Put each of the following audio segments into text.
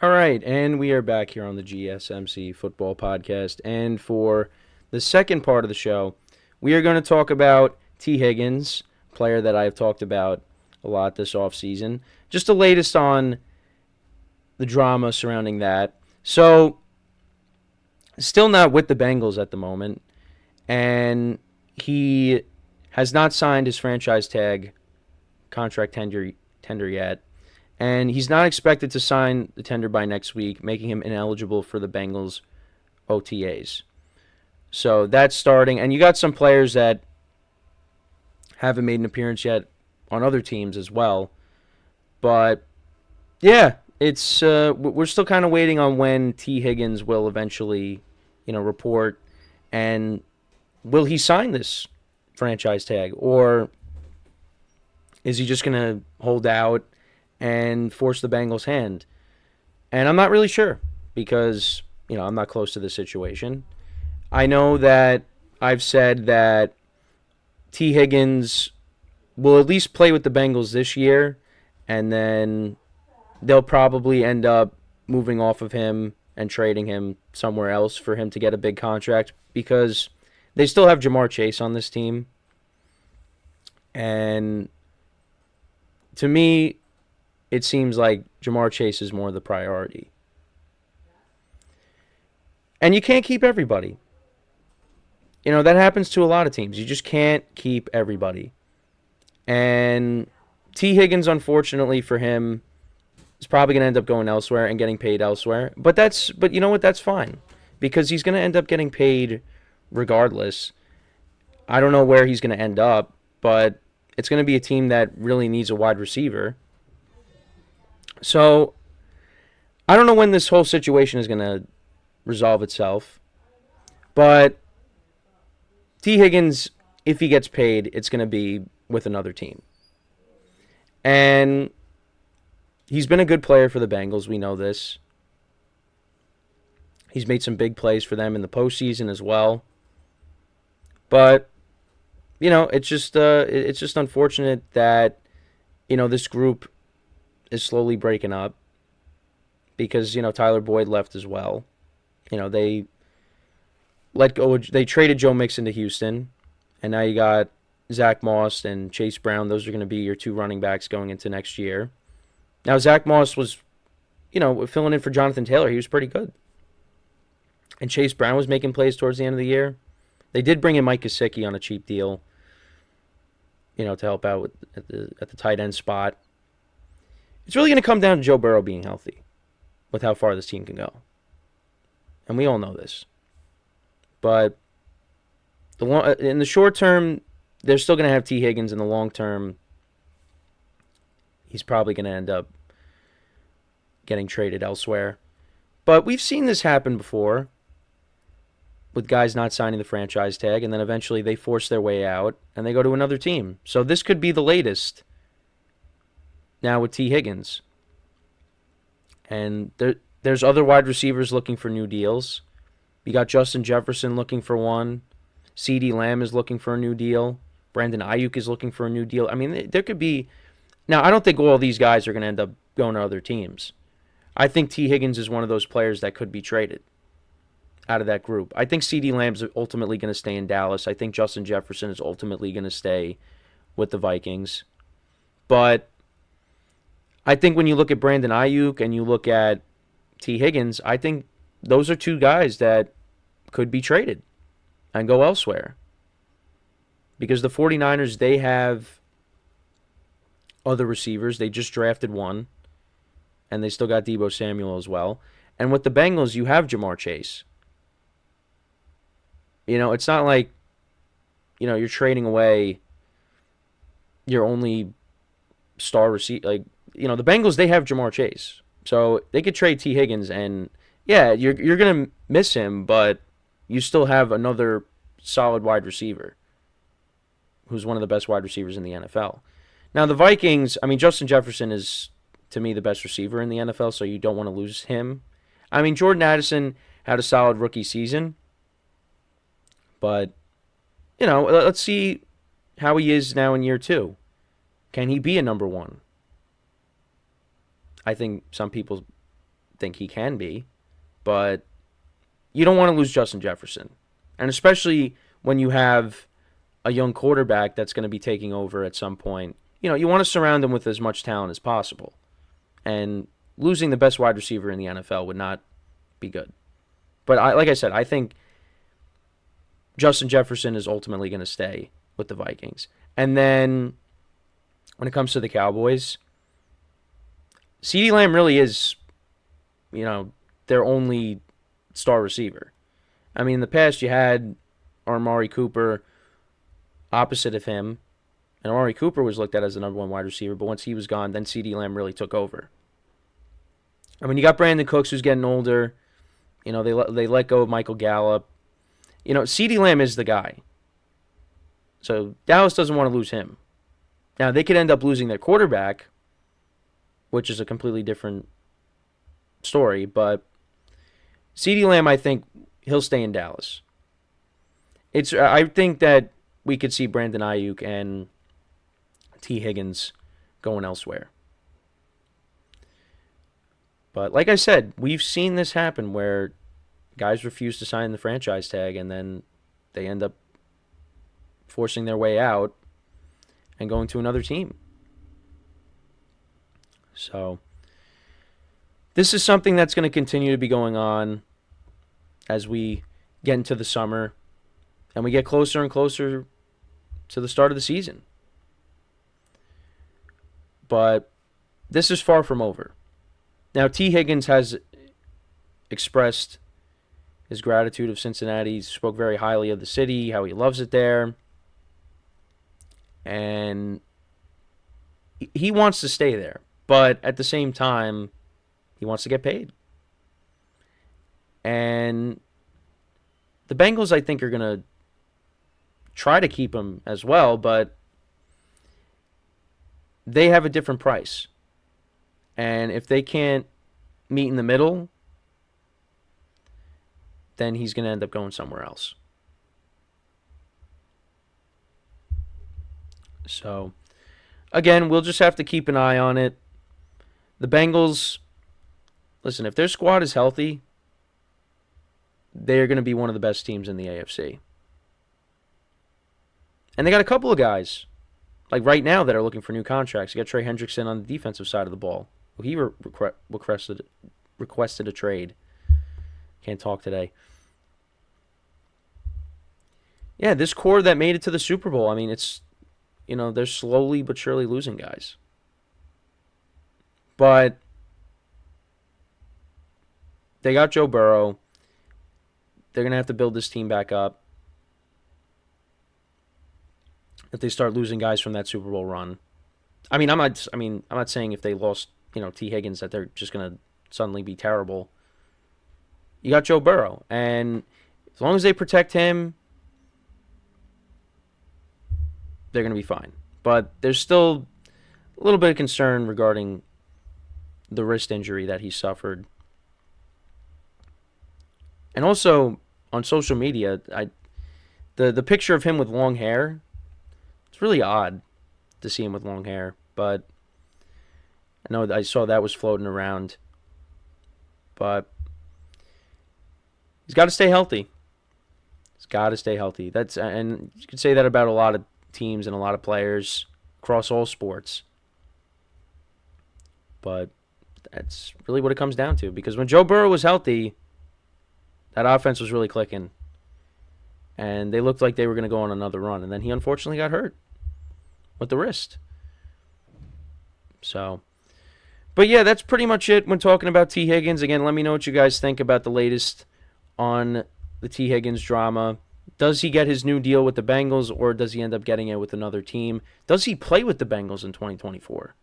All right, and we are back here on the GSMC Football Podcast. And for the second part of the show, we are going to talk about Tee Higgins, player that I've talked about a lot this offseason. Just the latest on the drama surrounding that. So, still not with the Bengals at the moment, and he has not signed his franchise tag contract tender yet. And he's not expected to sign the tender by next week, making him ineligible for the Bengals OTAs. So that's starting. And you got some players that haven't made an appearance yet on other teams as well. But yeah, it's we're still kind of waiting on when Tee Higgins will eventually, report, and will he sign this franchise tag, or is he just going to hold out and force the Bengals' hand? And I'm not really sure because, I'm not close to the situation. I know that I've said that Tee Higgins will at least play with the Bengals this year, and then they'll probably end up moving off of him and trading him somewhere else for him to get a big contract because they still have Jamar Chase on this team. And to me, it seems like Jamar Chase is more the priority. And you can't keep everybody. That happens to a lot of teams. You just can't keep everybody. And Tee Higgins, unfortunately for him, is probably going to end up going elsewhere and getting paid elsewhere. But you know what? That's fine because he's going to end up getting paid regardless. I don't know where he's going to end up, but it's going to be a team that really needs a wide receiver. So I don't know when this whole situation is going to resolve itself, but Tee Higgins, if he gets paid, it's going to be with another team. And he's been a good player for the Bengals. We know this. He's made some big plays for them in the postseason as well. But it's just unfortunate that this group is slowly breaking up because Tyler Boyd left as well. They let go. They traded Joe Mixon to Houston, and now you got Zach Moss and Chase Brown. Those are going to be your two running backs going into next year. Now Zach Moss was, filling in for Jonathan Taylor. He was pretty good, and Chase Brown was making plays towards the end of the year. They did bring in Mike Gesicki on a cheap deal, to help out at the tight end spot. It's really going to come down to Joe Burrow being healthy with how far this team can go. And we all know this. But in the short term, they're still going to have Tee Higgins. In the long term, he's probably going to end up getting traded elsewhere. But we've seen this happen before with guys not signing the franchise tag, and then eventually they force their way out and they go to another team. So this could be the latest now with Tee Higgins. And there's other wide receivers looking for new deals. You got Justin Jefferson looking for one. CeeDee Lamb is looking for a new deal. Brandon Ayuk is looking for a new deal. I mean, there could be... Now, I don't think all these guys are going to end up going to other teams. I think Tee Higgins is one of those players that could be traded out of that group. I think CeeDee Lamb's ultimately going to stay in Dallas. I think Justin Jefferson is ultimately going to stay with the Vikings. But I think when you look at Brandon Ayuk and you look at Tee Higgins, I think those are two guys that could be traded and go elsewhere. Because the 49ers, they have other receivers. They just drafted one. And they still got Deebo Samuel as well. And with the Bengals, you have Jamar Chase. It's not like, you're trading away your only star receiver. Like, the Bengals, they have Jamar Chase. So they could trade Tee Higgins, and yeah, you're going to miss him, but you still have another solid wide receiver who's one of the best wide receivers in the NFL. Now, the Vikings, I mean, Justin Jefferson is, to me, the best receiver in the NFL, so you don't want to lose him. I mean, Jordan Addison had a solid rookie season, but, let's see how he is now in year two. Can he be a number one? I think some people think he can be, but you don't want to lose Justin Jefferson. And especially when you have a young quarterback that's going to be taking over at some point. You want to surround him with as much talent as possible. And losing the best wide receiver in the NFL would not be good. But like I said, I think Justin Jefferson is ultimately going to stay with the Vikings. And then when it comes to the Cowboys, CeeDee Lamb really is, their only star receiver. I mean, in the past you had Amari Cooper opposite of him, and Amari Cooper was looked at as the number one wide receiver, but once he was gone, then CeeDee Lamb really took over. I mean, you got Brandon Cooks, who's getting older. They let go of Michael Gallup. CeeDee Lamb is the guy. So Dallas doesn't want to lose him. Now, they could end up losing their quarterback, which is a completely different story, but CeeDee Lamb, I think he'll stay in Dallas. I think that we could see Brandon Ayuk and Tee Higgins going elsewhere. But like I said, we've seen this happen where guys refuse to sign the franchise tag and then they end up forcing their way out and going to another team. So this is something that's going to continue to be going on as we get into the summer and we get closer and closer to the start of the season. But this is far from over. Now, Tee Higgins has expressed his gratitude of Cincinnati. He spoke very highly of the city, how he loves it there. And he wants to stay there. But at the same time, he wants to get paid. And the Bengals, I think, are going to try to keep him as well, but they have a different price. And if they can't meet in the middle, then he's going to end up going somewhere else. So, again, we'll just have to keep an eye on it. The Bengals, listen, if their squad is healthy, they're going to be one of the best teams in the AFC. And they got a couple of guys, like right now, that are looking for new contracts. You got Trey Hendrickson on the defensive side of the ball. He requested a trade. Can't talk today. Yeah, this core that made it to the Super Bowl, I mean, it's, they're slowly but surely losing guys. But they got Joe Burrow. They're going to have to build this team back up if they start losing guys from that Super Bowl run. I'm not saying if they lost, Tee Higgins that they're just going to suddenly be terrible. You got Joe Burrow, and as long as they protect him, they're going to be fine. But there's still a little bit of concern regarding the wrist injury that he suffered. And also, on social media, the picture of him with long hair, it's really odd to see him with long hair. But I know I saw that was floating around. But he's got to stay healthy. He's got to stay healthy. And you could say that about a lot of teams and a lot of players across all sports. But that's really what it comes down to. Because when Joe Burrow was healthy, that offense was really clicking. And they looked like they were going to go on another run. And then he unfortunately got hurt with the wrist. So, but yeah, that's pretty much it when talking about Tee Higgins. Again, let me know what you guys think about the latest on the Tee Higgins drama. Does he get his new deal with the Bengals, or does he end up getting it with another team? Does he play with the Bengals in 2024?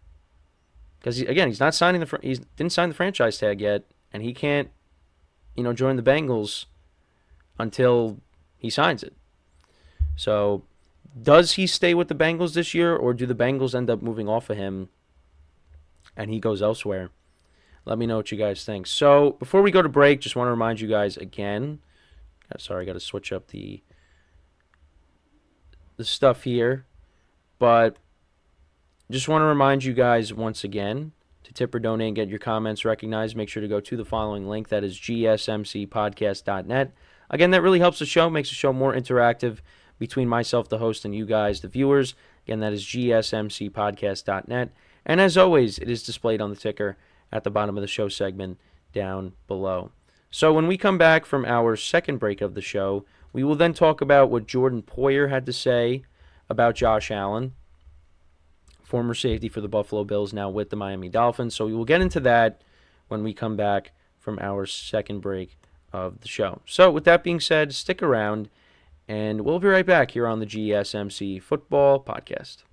Because he's not signing he didn't sign the franchise tag yet, and he can't, join the Bengals until he signs it. So, does he stay with the Bengals this year, or do the Bengals end up moving off of him and he goes elsewhere? Let me know what you guys think. So, before we go to break, just want to remind you guys again. Sorry, I got to switch up the stuff here. But just want to remind you guys once again to tip or donate and get your comments recognized, make sure to go to the following link. That is GSMCPodcast.net. Again, that really helps the show, makes the show more interactive between myself, the host, and you guys, the viewers. Again, that is GSMCPodcast.net. And as always, it is displayed on the ticker at the bottom of the show segment down below. So when we come back from our second break of the show, we will then talk about what Jordan Poyer had to say about Josh Allen, former safety for the Buffalo Bills, now with the Miami Dolphins. So we will get into that when we come back from our second break of the show. So with that being said, stick around, and we'll be right back here on the GSMC Football Podcast.